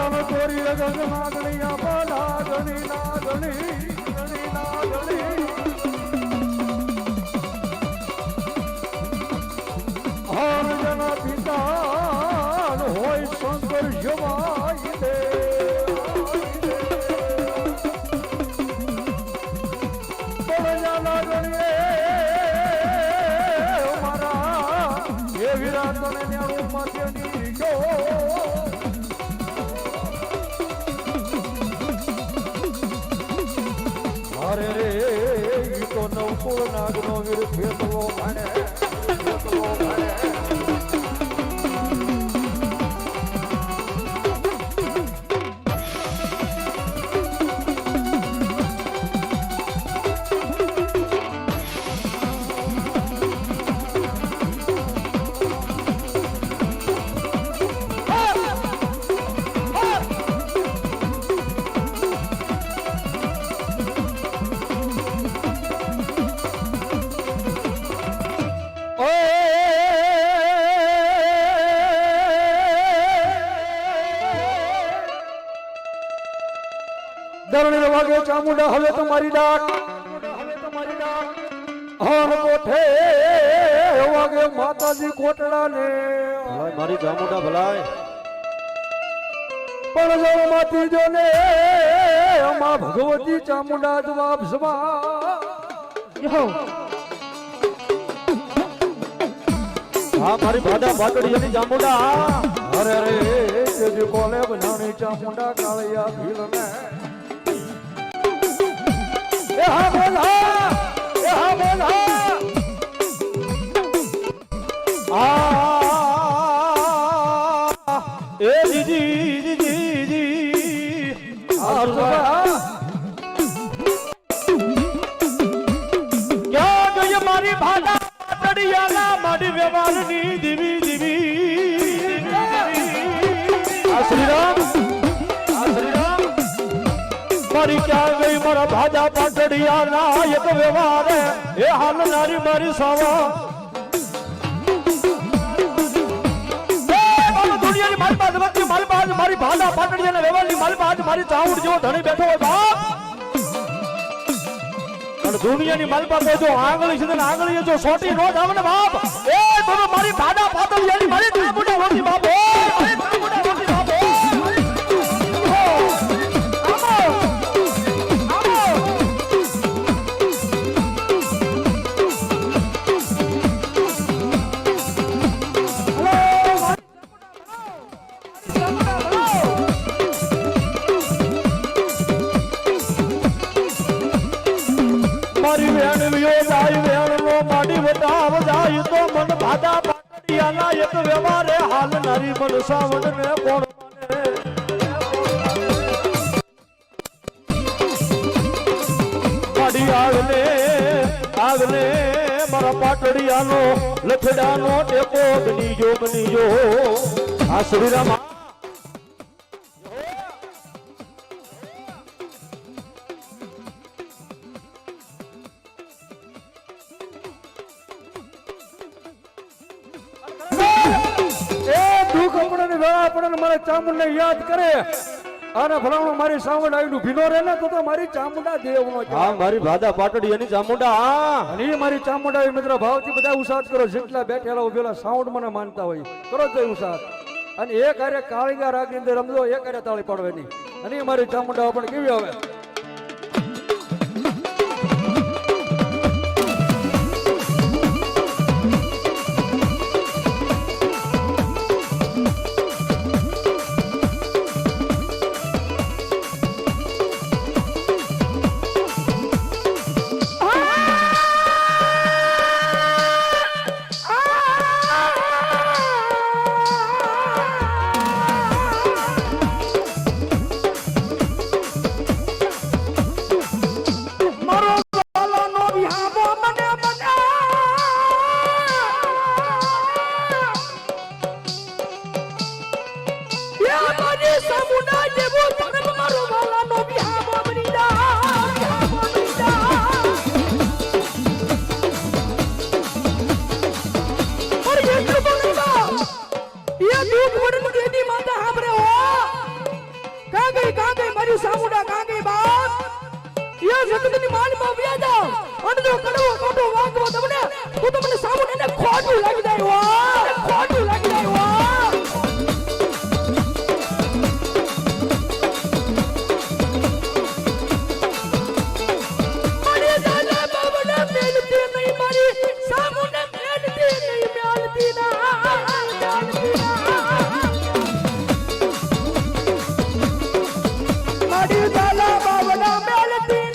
હાલ ચોરી ગગ નાગણી આપા નાગણી નાગણી નાગણી નાગણી હાલ જના પિતા હોય શંકર જવાય દે નાગણી મારા એ વિરાટ ને ન્યાણું માથેની જો અરે રે ઈ તો નવકુળ નાગનો વીર ખેતવો ભાણે ખેતવો ભાણે દરણી વાગે ચામુંડા હવે તમારી ડાક હણ કોઠે વાગે માતાજી કોટડા ને મારી ચામુંડા ભલાય પણ જો માતી જો ને અમા ભગવતી ચામુંડા જવાબ હા મારી ભાડા ભાટડી એની ચામુંડા અરે રે જે કોલે બનાણી ચામુંડા કાળિયા ભીલ ને એ હા બોલ એ જી ક્યાં ગઈ મારી ભાડા ભાટડીયાના મારી વ્યવહારની દીવી દીવી આ શ્રીરામ મારી ક્યાં ગઈ મારા ભાજા પાટડિયાના એક વ્યવહાર એ હાલ નારી મારી સાવા મારી ભાજા પાટડિયાના વ્યવહારની મારી પાસે મારી ચાવડ જેવો ધણી બેઠો હોય બાપ અને દુનિયાની મારી પાસે જો આંગળી છે આંગળી જો સોટી નો આવે ને બાપ એ તો મારી ભાડા પાટડિયાની મારી ચાવડ રોટી બાપ મારી વેણ વિયો જાય વેણ નો માડી વટાવ જાય તો મન ભાડા પાટડિયાના એક વ્યવહારે હાલ નારી મન સાવણ ને કોણ માડી આગને મારા પાટડિયાનો લખડાનો ટેકો બની જો આ શ્રીરામ મારા ચામુંડા યાદ કરે અને ભલામણ મારી સાવડ આવીનું ભીનો રહે ને તો મારી ચામુંડા દેવનો હા મારી ભાદા પાટડી એની ચામુંડા હા અને મારી ચામુંડા મિત્ર ભાવથી બધા ઉસાદ કરો જેટલા બેઠેલા ઉભેલા સાઉન્ડ મને માનતા હોય કરો તો ઉસાદ અને એક હારે કાળીગા રાગની અંદર રમજો એક હારે તાળી પાડવાની અને મારી ચામુંડા પણ કેવી આવે જગતની માલમાં વ્યા જાવ અને જો કડવો કોટો વાગવા તમને હું તમને સામું એને ખોટું લાગી જાય વાહ ખોટું લાગી જાય વાહ મારી દાદા બાબડા મેલતી નહીં મારી સામું ને મેલતી નહીં મેલતી ના મારી દાદા બાબડા મેલતી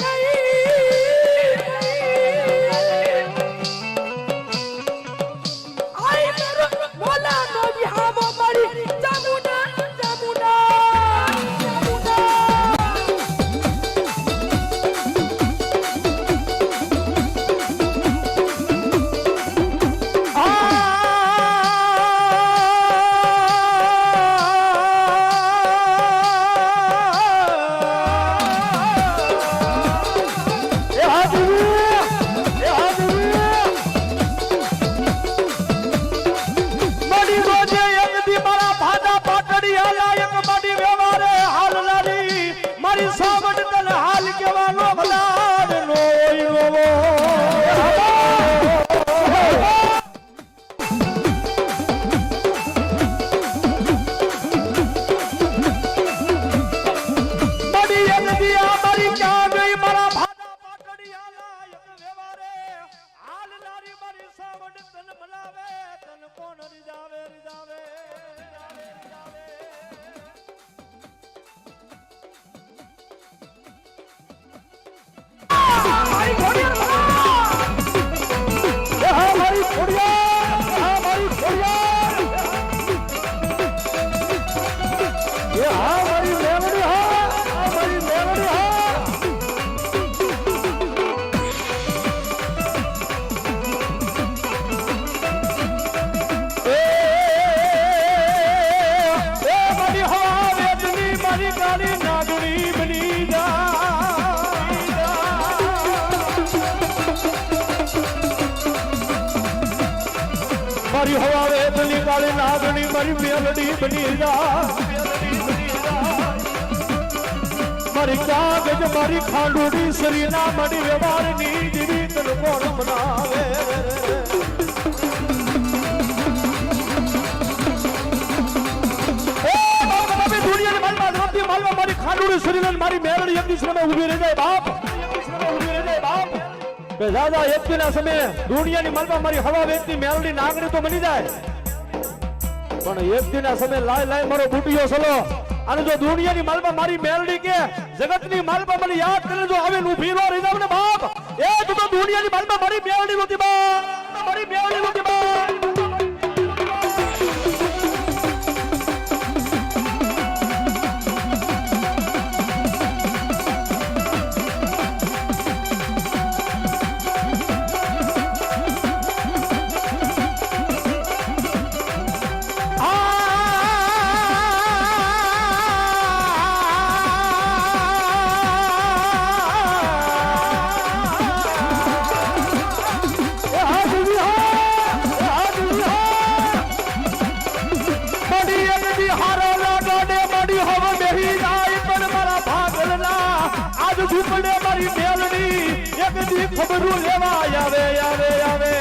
મારી હવા વેદલી કાળી નાગણી મારી મેલડી બની જા મારી ક્યાં ગજ મારી ખાંડુડી સરીના મડી વ્યવહારની દીવી તન કોણ બનાવે મારી ખાંડુડી સરીના મારી મેલડી એક દિશા માં ઊભી રહી જાય બાપ કે દાદા એકના સમયે દુનિયાની માલમાં મારી હવા વેચતી મેલડી નાગણી તો બની જાય પણ એકના સમયે લાય લાય મારો બુટિયો સલો અને જો દુનિયાની માલમાં મારી મેલડી કે જગતની માલમાં મને યાદ કરે જો હવે ઊભી રહી જાવ ને બાપ એ તું તો દુનિયાની માલમાં મારી મેલડી નહોતી બાપ મારી મેલડી નહોતી બાપ ખબરું લેવા આવે આવે આવે